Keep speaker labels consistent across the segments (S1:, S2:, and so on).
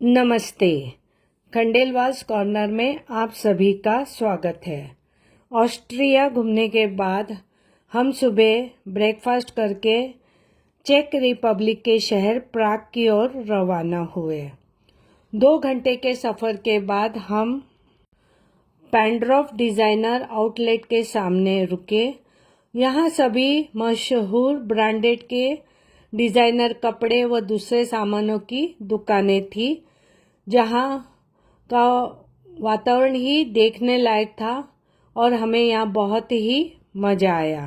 S1: नमस्ते। खंडेलवाल्स कॉर्नर में आप सभी का स्वागत है। ऑस्ट्रिया घूमने के बाद हम सुबह ब्रेकफास्ट करके चेक रिपब्लिक के शहर प्राग की ओर रवाना हुए। 2 घंटे के सफ़र के बाद हम पैंड्रॉफ डिज़ाइनर आउटलेट के सामने रुके। यहाँ सभी मशहूर ब्रांडेड के डिज़ाइनर कपड़े व दूसरे सामानों की दुकानें थी, जहाँ का वातावरण ही देखने लायक था और हमें यहाँ बहुत ही मज़ा आया।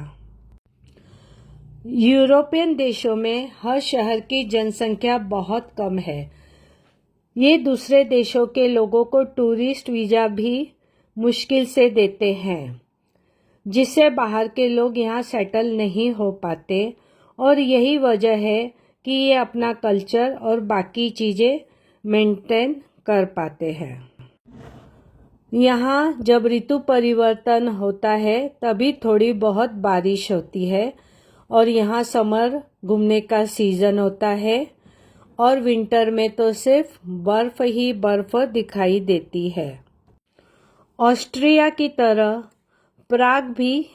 S1: यूरोपियन देशों में हर शहर की जनसंख्या बहुत कम है। ये दूसरे देशों के लोगों को टूरिस्ट वीज़ा भी मुश्किल से देते हैं, जिससे बाहर के लोग यहाँ सेटल नहीं हो पाते, और यही वजह है कि ये अपना कल्चर और बाकी चीज़ें मेंटेन कर पाते हैं। यहाँ जब ऋतु परिवर्तन होता है तभी थोड़ी बहुत बारिश होती है, और यहाँ समर घूमने का सीज़न होता है, और विंटर में तो सिर्फ बर्फ़ ही बर्फ़ दिखाई देती है। ऑस्ट्रिया की तरह प्राग भी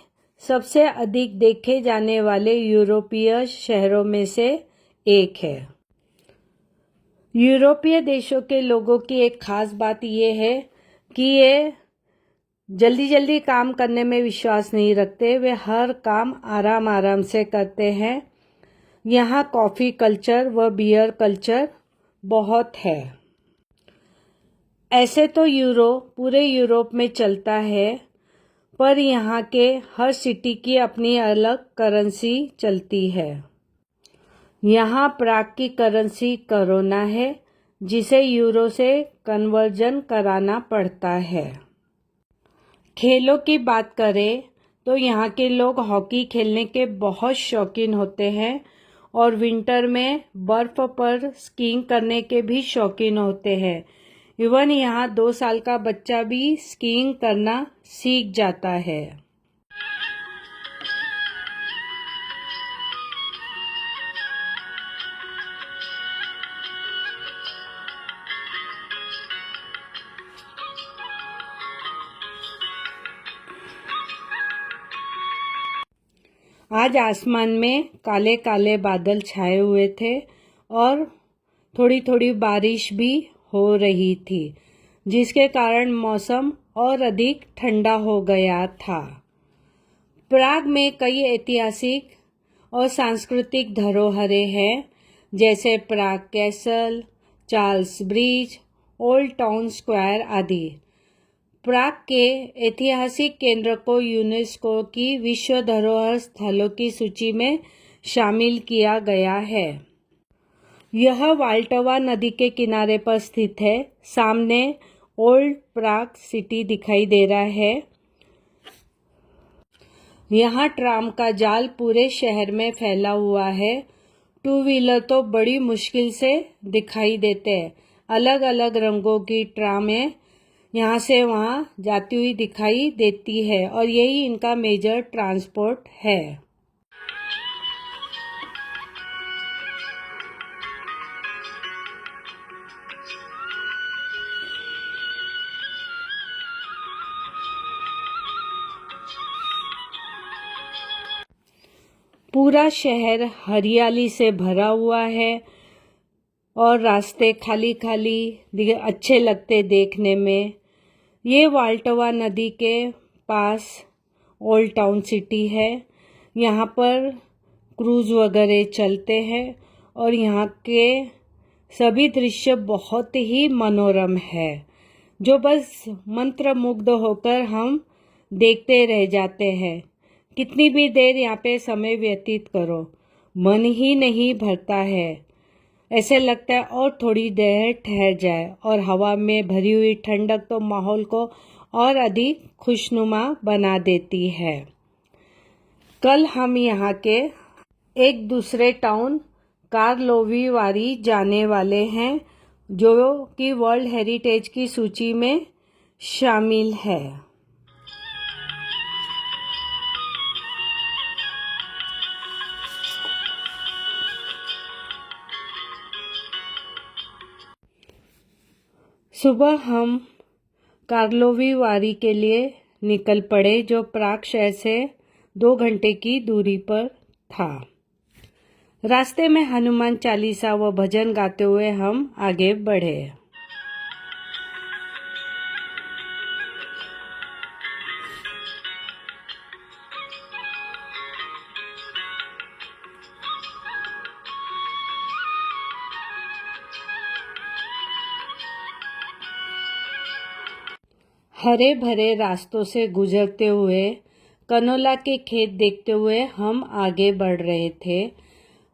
S1: सबसे अधिक देखे जाने वाले यूरोपीय शहरों में से एक है। यूरोपीय देशों के लोगों की एक खास बात यह है कि ये जल्दी जल्दी काम करने में विश्वास नहीं रखते। वे हर काम आराम आराम से करते हैं। यहाँ कॉफ़ी कल्चर व बियर कल्चर बहुत है। ऐसे तो पूरे यूरोप में चलता है, पर यहाँ के हर सिटी की अपनी अलग करेंसी चलती है। यहाँ प्राग की करेंसी करोना है, जिसे यूरो से कन्वर्जन कराना पड़ता है। खेलों की बात करें तो यहाँ के लोग हॉकी खेलने के बहुत शौकीन होते हैं, और विंटर में बर्फ़ पर स्कीइंग करने के भी शौकीन होते हैं। इवन यहाँ 2 साल का बच्चा भी स्कीइंग करना सीख जाता है। आज आसमान में काले काले बादल छाए हुए थे और थोड़ी थोड़ी बारिश भी हो रही थी, जिसके कारण मौसम और अधिक ठंडा हो गया था। प्राग में कई ऐतिहासिक और सांस्कृतिक धरोहरें हैं, जैसे Prague castle, Charles bridge, old town square आदि। प्राग के ऐतिहासिक केंद्र को यूनेस्को की विश्व धरोहर स्थलों की सूची में शामिल किया गया है। यह वाल्टवा नदी के किनारे पर स्थित है। सामने ओल्ड प्राग सिटी दिखाई दे रहा है। यहाँ ट्राम का जाल पूरे शहर में फैला हुआ है। 2 व्हीलर तो बड़ी मुश्किल से दिखाई देते हैं। अलग अलग रंगों की ट्रामें यहाँ से वहाँ जाती हुई दिखाई देती है, और यही इनका मेजर ट्रांसपोर्ट है। पूरा शहर हरियाली से भरा हुआ है, और रास्ते खाली खाली अच्छे लगते देखने में। ये वाल्टवा नदी के पास ओल्ड टाउन सिटी है। यहाँ पर क्रूज़ वगैरह चलते हैं, और यहाँ के सभी दृश्य बहुत ही मनोरम है, जो बस मंत्रमुग्ध होकर हम देखते रह जाते हैं। कितनी भी देर यहाँ पे समय व्यतीत करो, मन ही नहीं भरता है। ऐसे लगता है और थोड़ी देर ठहर जाए, और हवा में भरी हुई ठंडक तो माहौल को और अधिक खुशनुमा बना देती है। कल हम यहाँ के एक दूसरे टाउन कार्लोवी वारी जाने वाले हैं, जो कि वर्ल्ड हेरिटेज की सूची में शामिल है। सुबह हम कार्लोवी वारी के लिए निकल पड़े, जो प्राग शहर से 2 घंटे की दूरी पर था। रास्ते में हनुमान चालीसा व भजन गाते हुए हम आगे बढ़े। हरे भरे रास्तों से गुजरते हुए कनोला के खेत देखते हुए हम आगे बढ़ रहे थे।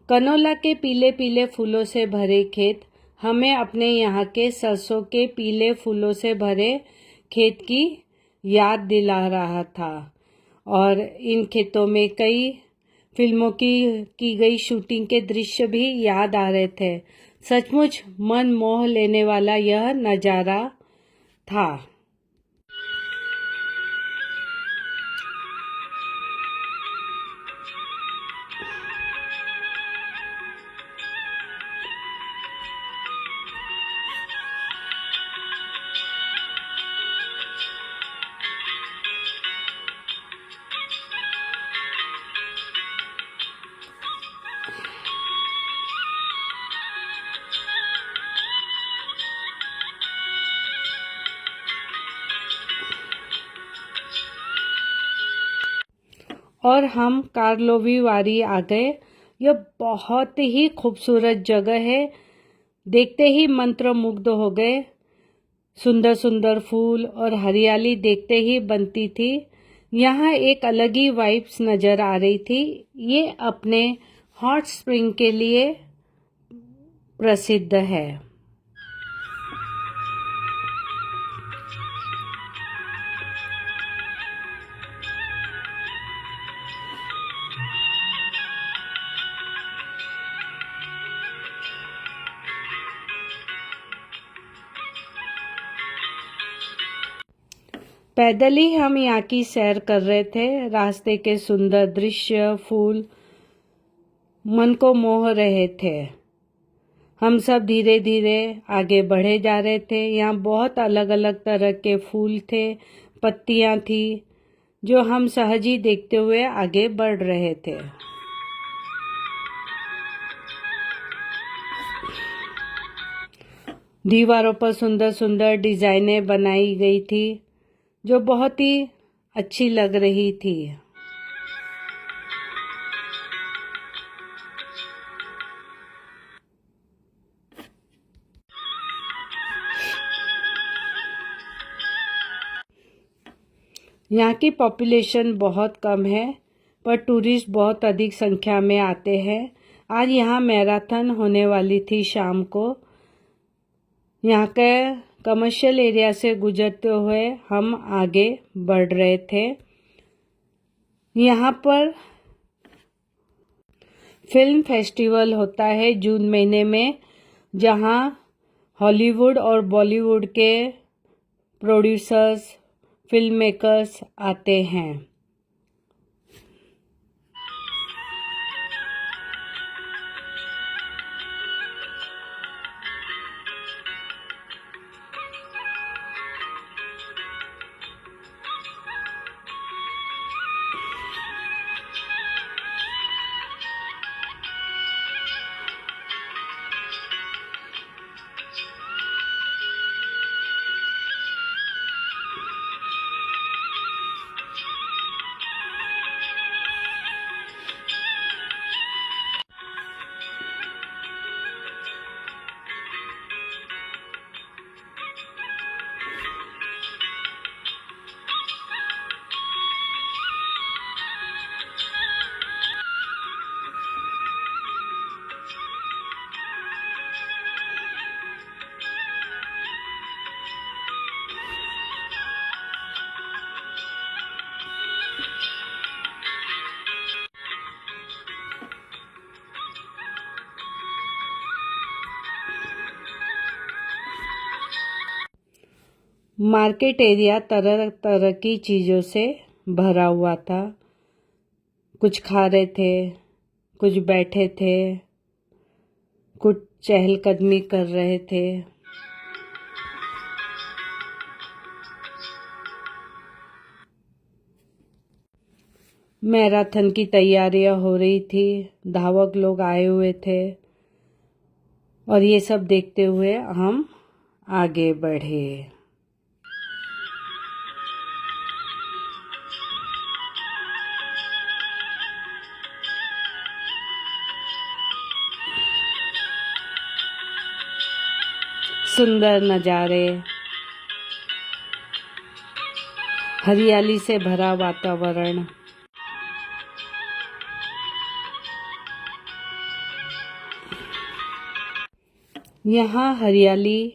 S1: कनोला के पीले पीले फूलों से भरे खेत हमें अपने यहाँ के सरसों के पीले फूलों से भरे खेत की याद दिला रहा था, और इन खेतों में कई फिल्मों की गई शूटिंग के दृश्य भी याद आ रहे थे। सचमुच मन मोह लेने वाला यह नज़ारा था। और हम कार्लोवी वारी आ गए। यह बहुत ही खूबसूरत जगह है, देखते ही मंत्रमुग्ध हो गए। सुंदर सुंदर फूल और हरियाली देखते ही बनती थी। यहाँ एक अलग ही वाइब्स नज़र आ रही थी। ये अपने हॉट स्प्रिंग के लिए प्रसिद्ध है। पैदल ही हम यहाँ की सैर कर रहे थे। रास्ते के सुंदर दृश्य, फूल मन को मोह रहे थे। हम सब धीरे धीरे आगे बढ़े जा रहे थे। यहाँ बहुत अलग अलग तरह के फूल थे, पत्तियाँ थी, जो हम सहज ही देखते हुए आगे बढ़ रहे थे। दीवारों पर सुंदर सुंदर डिज़ाइनें बनाई गई थी, जो बहुत ही अच्छी लग रही थी। यहाँ की पॉपुलेशन बहुत कम है, पर टूरिस्ट बहुत अधिक संख्या में आते हैं। आज यहाँ मैराथन होने वाली थी शाम को। यहाँ के कमर्शियल एरिया से गुजरते हुए हम आगे बढ़ रहे थे। यहाँ पर फिल्म फेस्टिवल होता है जून महीने में, जहाँ हॉलीवुड और बॉलीवुड के प्रोड्यूसर्स, फिल्म मेकर्स आते हैं। मार्केट एरिया तरह तरह की चीज़ों से भरा हुआ था। कुछ खा रहे थे, कुछ बैठे थे, कुछ चहलकदमी कर रहे थे। मैराथन की तैयारियां हो रही थी, धावक लोग आए हुए थे और ये सब देखते हुए हम आगे बढ़े। सुंदर नज़ारे, हरियाली से भरा वातावरण। यहाँ हरियाली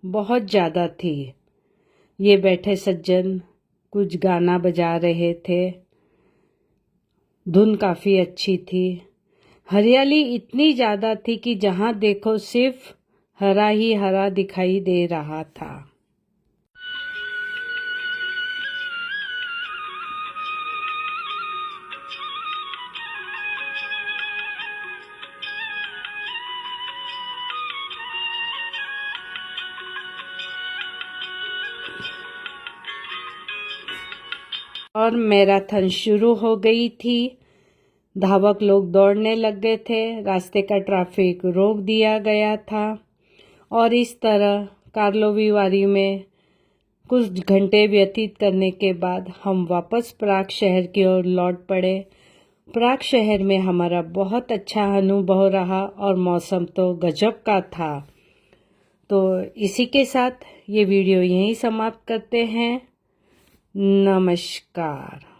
S1: बहुत ज़्यादा थी। ये बैठे सज्जन कुछ गाना बजा रहे थे, धुन काफ़ी अच्छी थी। हरियाली इतनी ज़्यादा थी कि जहाँ देखो सिर्फ हरा ही हरा दिखाई दे रहा था। और मैराथन शुरू हो गई थी। धावक लोग दौड़ने लग गए थे, रास्ते का ट्रैफिक रोक दिया गया था और इस तरह कार्लोवी वारी में कुछ घंटे व्यतीत करने के बाद हम वापस प्राग शहर की ओर लौट पड़े। प्राग शहर में हमारा बहुत अच्छा अनुभव रहा और मौसम तो गजब का था। तो इसी के साथ ये वीडियो यहीं समाप्त करते हैं। नमस्कार।